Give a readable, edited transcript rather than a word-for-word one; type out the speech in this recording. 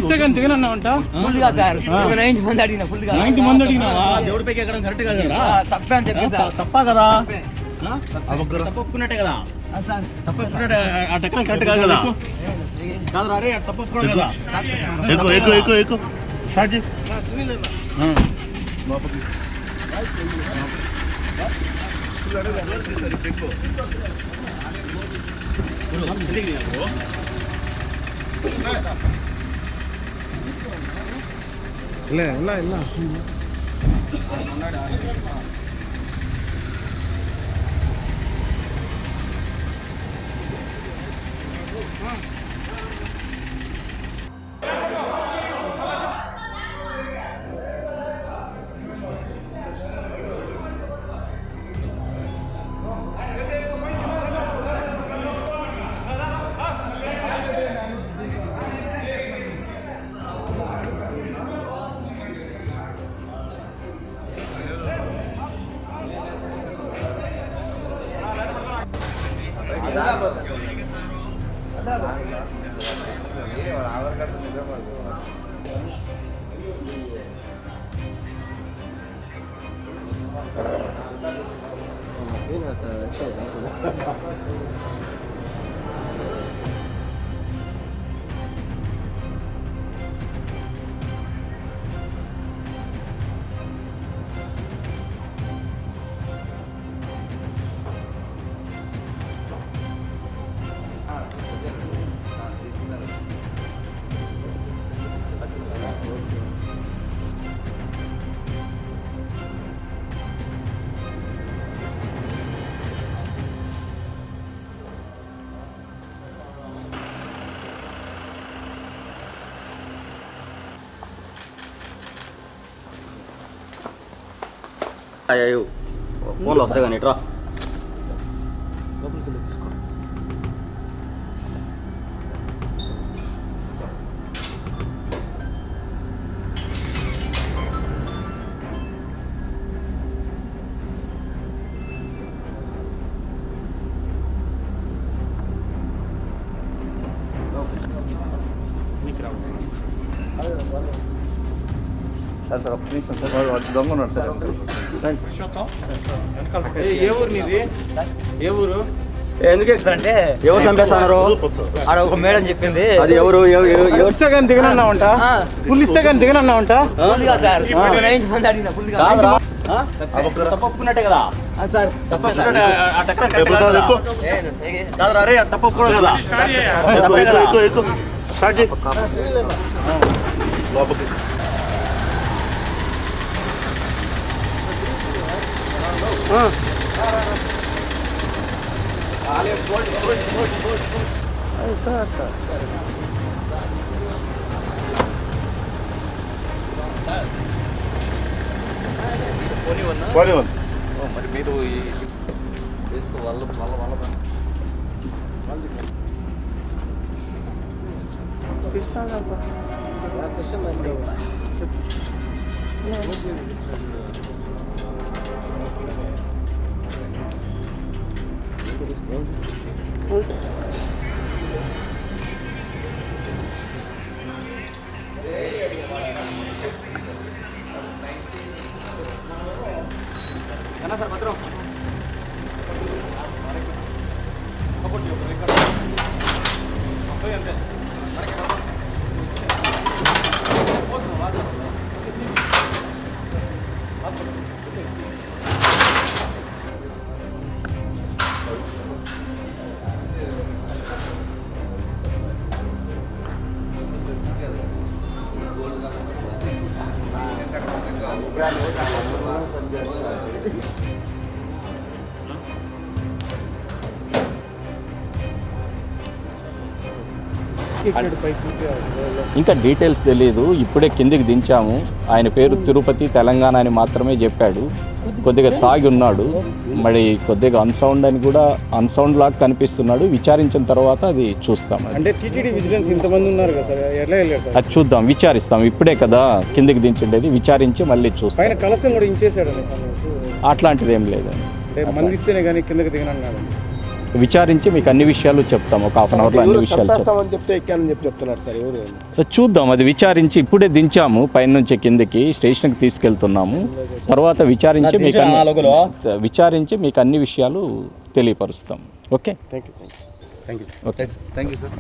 ఇస్తే కానీ దిగనన్నావంట. ఫుల్గా సార్ 90 మంది అడిగినా ఫుల్గా 90 మంది అడిగినా దేవుడి పైకి ఎక్కడం కరెక్ట్ కాదు కదా. తప్పే అని చెప్పి సార్. తప్పా కదా, తప్పొప్పుకున్నట్టే కదా, తప్పొప్పుకున్నట్టే ఆ టెక్కడం కరెక్ట్ కాదు కదా. కాదు రే తప్పొప్పుకోవడం కదా. ఎక్కువ ఎక్కువ ఎక్కువ ఎక్కువ స్టార్ట్ చేయి. ಇಲ್ಲ ಇಲ್ಲ ಇಲ್ಲ ఆధార్ కార్డు నిజం అయ్యో ఫోన్లో వస్తాయి కానీ ఇట్రా. సార్ సార్ ఒక్క నిమిషం సార్, వాడు దొంగ ఉన్నాడు సార్. ఏ ఊరు నీది? ఏ ఊరు? ఎందుకు ఎక్కుతారంటే ఎవరు చంపేస్తున్నారు? ఆడ ఒక మేడం చెప్పింది. అది ఎవరు? ఇస్తే కానీ దిగనన్నావంట. ఫుల్ ఇస్తే కానీ దిగనన్నావంట. ఫుల్గా సార్ 90 మంది అడిగినా ఫుల్గా. తప్పొప్పుకున్నట్టే కదా సార్ తప్పే సార్. ఆ టెక్కడం కరెక్ట్ కాదు కదా. కాదు రే తప్పొప్పుకోవడం కదా. ఎక్కువ ఎక్కువ ఎక్కువ ఎక్కువ స్టార్ట్ చేయి. లోపలికి మరి మీరు వేసుకో వాళ్ళ వాళ్ళ వాళ్ళ సార్ భద్రం ఇంకా డీటెయిల్స్ తెలియదు. ఇప్పుడే కిందికి దించాము. ఆయన పేరు తిరుపతి తెలంగాణ అని మాత్రమే చెప్పాడు. కొద్దిగా తాగి ఉన్నాడు, మరి కొద్దిగా అన్సౌండ్ అని కూడా అన్సౌండ్ లాగా కనిపిస్తున్నాడు. విచారించిన తర్వాత అది చూస్తాం. అంటే టీటీడీ విజిలెన్స్ ఇంతమంది ఉన్నారు కదా సార్, ఎలా వెళ్ళారు? అది చూద్దాం, విచారిస్తాం. ఇప్పుడే కదా కిందికి దించిండేది, విచారించి మళ్ళీ చూస్తాం. ఆయన కలసం కూడా ఇంచేసాడు. అట్లాంటిది ఏం లేదండి. మంది ఇస్తేనే కానీ కిందకి దిగనన్నాడు. విచారించి మీకు అన్ని విషయాలు చెప్తాం. ఒక హాఫ్ అన్ అవర్లో అన్ని విషయాలు చెప్తాం. చంపేస్తామని చెప్తే ఎక్కానని చెప్తున్నారు సార్ ఎవరు? సో చూద్దాం, అది విచారించి ఇప్పుడే దించాము పైన నుంచి కిందకి స్టేషన్కి తీసుకెళ్తున్నాము. తర్వాత విచారించి మీకు అన్ని విషయాలు తెలియపరుస్తాం. Okay, thank you. Okay. Thank you sir.